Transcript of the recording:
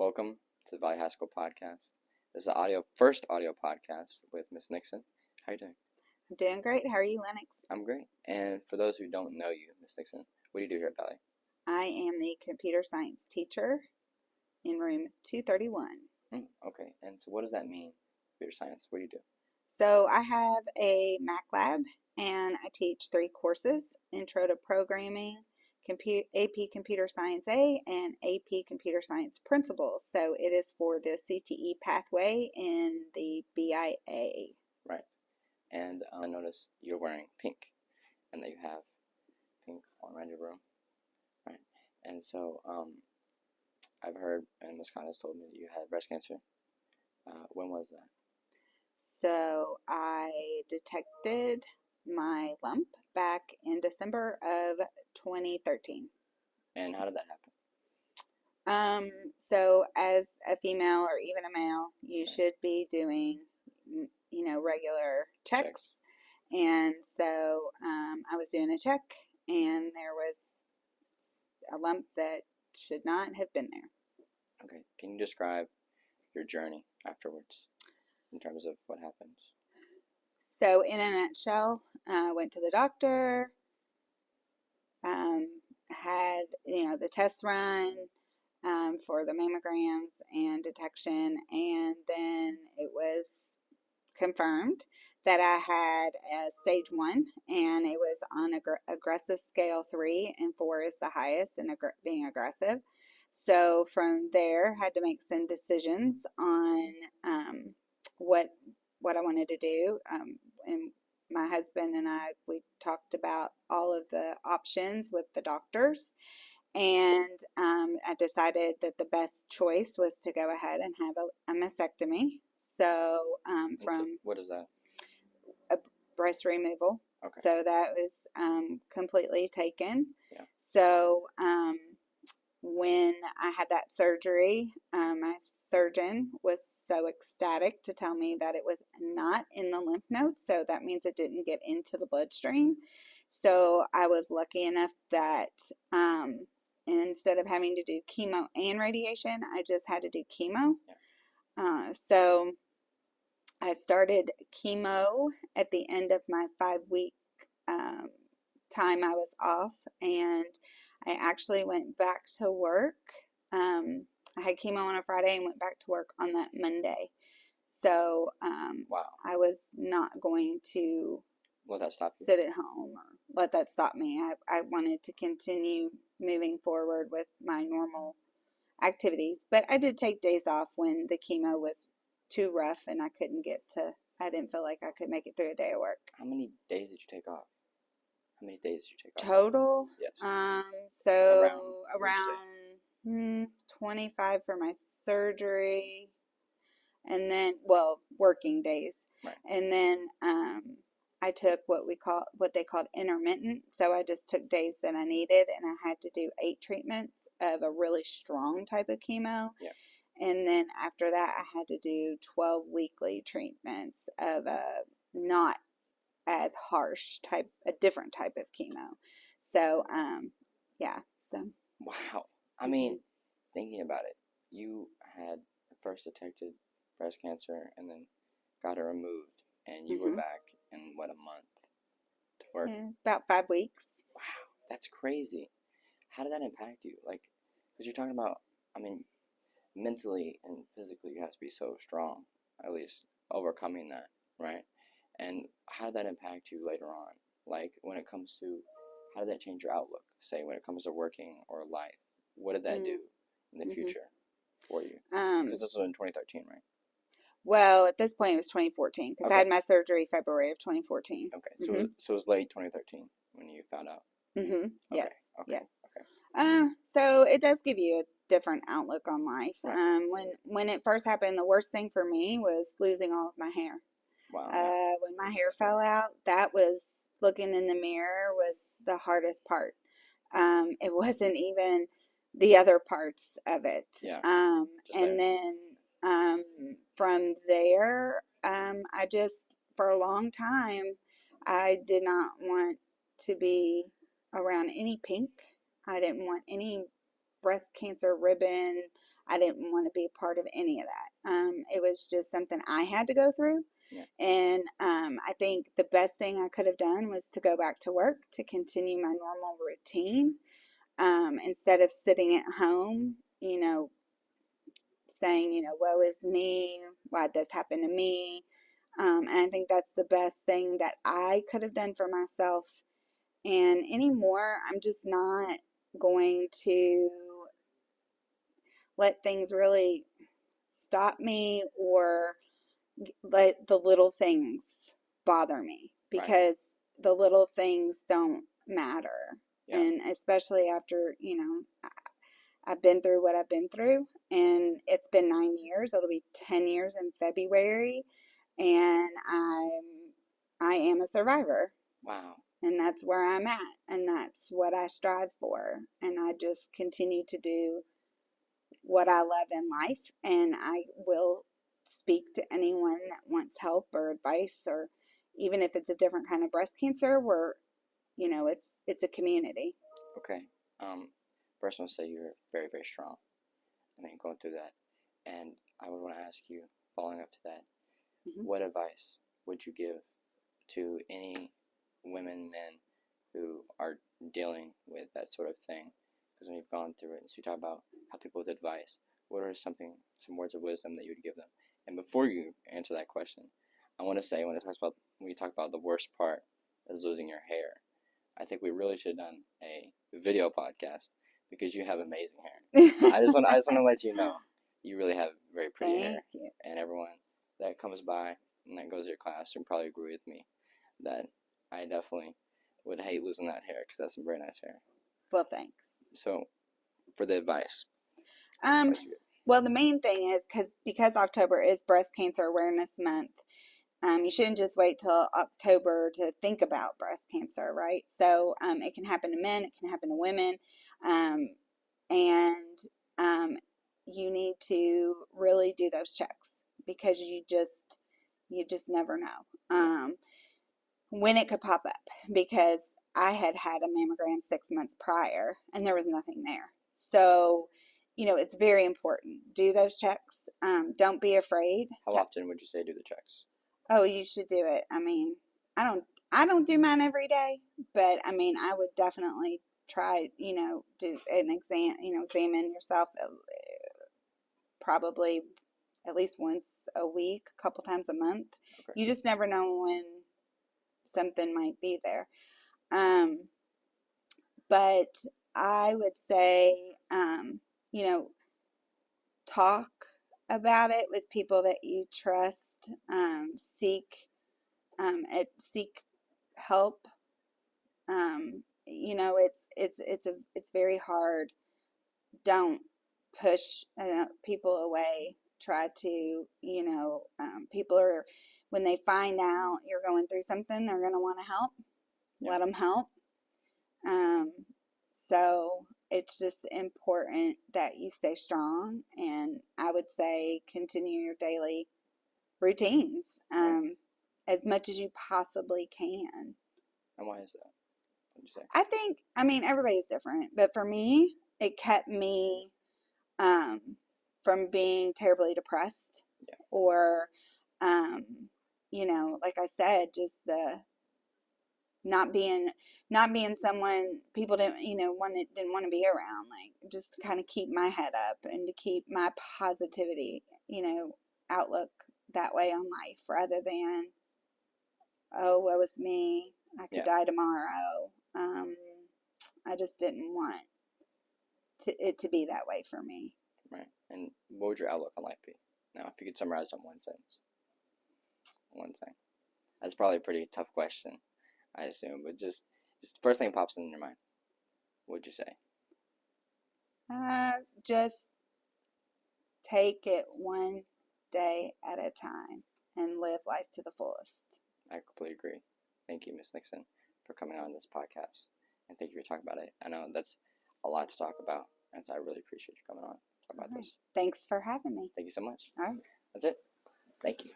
Welcome to the Valley High School podcast. This is the first audio podcast with Miss Nixon. How are you doing? I'm doing great. How are you, Lynoxx? I'm great. And for those who don't know you, Miss Nixon, what do you do here at Valley? I am the computer science teacher in room 231. Okay. And so what does that mean, computer science? What do you do? So I have a Mac lab and I teach 3 courses: Intro to Programming, AP Computer Science A, and AP Computer Science Principles. So it is for the CTE pathway in the BIA. Right. And I noticed you're wearing pink and that you have pink all around your room. Right. And so I've heard, and Miss Connor's told me that you had breast cancer. When was that? So I detected my lump back in December of 2013. And how did that happen? So as a female or even a male, you should be doing, regular checks. And so I was doing a check and there was a lump that should not have been there. Okay. Can you describe your journey afterwards in terms of what happened? So in a nutshell, I went to the doctor, had, the test run for the mammograms and detection, and then it was confirmed that I had a stage 1, and it was on aggressive scale 3, and 4 is the highest in being aggressive. So from there, had to make some decisions on what I wanted to do, and my husband and we talked about all of the options with the doctors, and I decided that the best choice was to go ahead and have a mastectomy. So what is that? A breast removal. Okay. So that was completely taken. Yeah. So when I had that surgery, my surgeon was so ecstatic to tell me that it was not in the lymph nodes, so that means it didn't get into the bloodstream. So I was lucky enough that instead of having to do chemo and radiation, I just had to do chemo. Yeah. So I started chemo at the end of my 5-week time I was off, and I actually went back to work. I had chemo on a Friday and went back to work on that Monday. So wow. I was not going to sit at home or let that stop me. I wanted to continue moving forward with my normal activities. But I did take days off when the chemo was too rough and I didn't feel like I could make it through a day of work. How many days did you take off? How many days did you take off? Total? Yes. So around 25 for my surgery, and then, working days. Right. And then I took what they called intermittent. So I just took days that I needed, and I had to do 8 treatments of a really strong type of chemo. Yeah. And then after that, I had to do 12 weekly treatments of a not as harsh a different type of chemo. So, yeah. So. Wow. I mean, thinking about it, you had first detected breast cancer and then got it removed, and you were back in a month to work? Yeah, about 5 weeks. Wow, that's crazy. How did that impact you? Like, because you're talking about, mentally and physically you have to be so strong, at least overcoming that, right? And how did that impact you later on? Like, when it comes to, how did that change your outlook? Say, when it comes to working or life, what did that do in the future for you? Because this was in 2013, right? Well, at this point, it was 2014, because I had my surgery February of 2014. Okay, so it was late 2013 when you found out. Mm-hmm. Yes. Okay. Yes. Okay. So it does give you a different outlook on life. Right. When it first happened, the worst thing for me was losing all of my hair. Wow. When my hair fell out, that was, looking in the mirror was the hardest part. It wasn't even the other parts of it. Yeah. And then from there, I just, for a long time, I did not want to be around any pink. I didn't want any breast cancer ribbon. I didn't want to be a part of any of that. It was just something I had to go through. Yeah. And I think the best thing I could have done was to go back to work, to continue my normal routine, instead of sitting at home, saying, woe is me, why'd this happen to me? And I think that's the best thing that I could have done for myself. And anymore, I'm just not going to let things really stop me or let the little things bother me, Right. because the little things don't matter. Yeah. And especially after, I've been through what I've been through, and it's been 9 years. It'll be 10 years in February, and I am a survivor. Wow. And that's where I'm at, and that's what I strive for. And I just continue to do what I love in life, and I will speak to anyone that wants help or advice, or even if it's a different kind of breast cancer, where it's a community. Okay. First, I want to say you're very, very strong. I mean, going through that, and I would want to ask you, following up to that, what advice would you give to any women, men who are dealing with that sort of thing? Because when you've gone through it, and so you talk about how people with advice, what are some words of wisdom that you would give them? And before you answer that question, I want to say when you talk about the worst part is losing your hair, I think we really should have done a video podcast, because you have amazing hair. I just want to let you know you really have very pretty Thank hair, you. and everyone that comes by and that goes to your class would probably agree with me that I definitely would hate losing that hair, because that's some very nice hair. Well, thanks. So, for the advice, well, the main thing is because October is Breast Cancer Awareness Month. You shouldn't just wait till October to think about breast cancer, right? So it can happen to men, it can happen to women, and you need to really do those checks, because you just never know when it could pop up. Because I had a mammogram 6 months prior, and there was nothing there. So it's very important. Do those checks. Don't be afraid. How often would you say do the checks? Oh, you should do it. I mean, I don't do mine every day, but I mean, I would definitely try, do an examine yourself, probably at least once a week, a couple times a month. Okay. You just never know when something might be there. But I would say, talk about it with people that you trust. Seek help. It's very hard. Don't push people away. Try to, people are, when they find out you're going through something, they're going to want to help. Yeah. Let them help. So it's just important that you stay strong, and I would say continue your daily routines as much as you possibly can. And why is that? What would you say? I think, everybody's different, but for me, it kept me from being terribly depressed, or, like I said, just the not being someone people didn't want to be around, like just to kind of keep my head up and to keep my positivity, outlook that way on life, rather than, oh, woe is me, I could die tomorrow. I just didn't want it to be that way for me. Right. And what would your outlook on life be? Now, if you could summarize on one sentence, one thing. That's probably a pretty tough question, I assume, but just the first thing that pops in your mind. What would you say? Just take it one day at a time and live life to the fullest. I completely agree. Thank you, Ms. Nixon, for coming on this podcast, and thank you for talking about it. I know that's a lot to talk about, and so I really appreciate you coming on to talk about this. Thanks for having me. Thank you so much. All right. That's it. Thank you.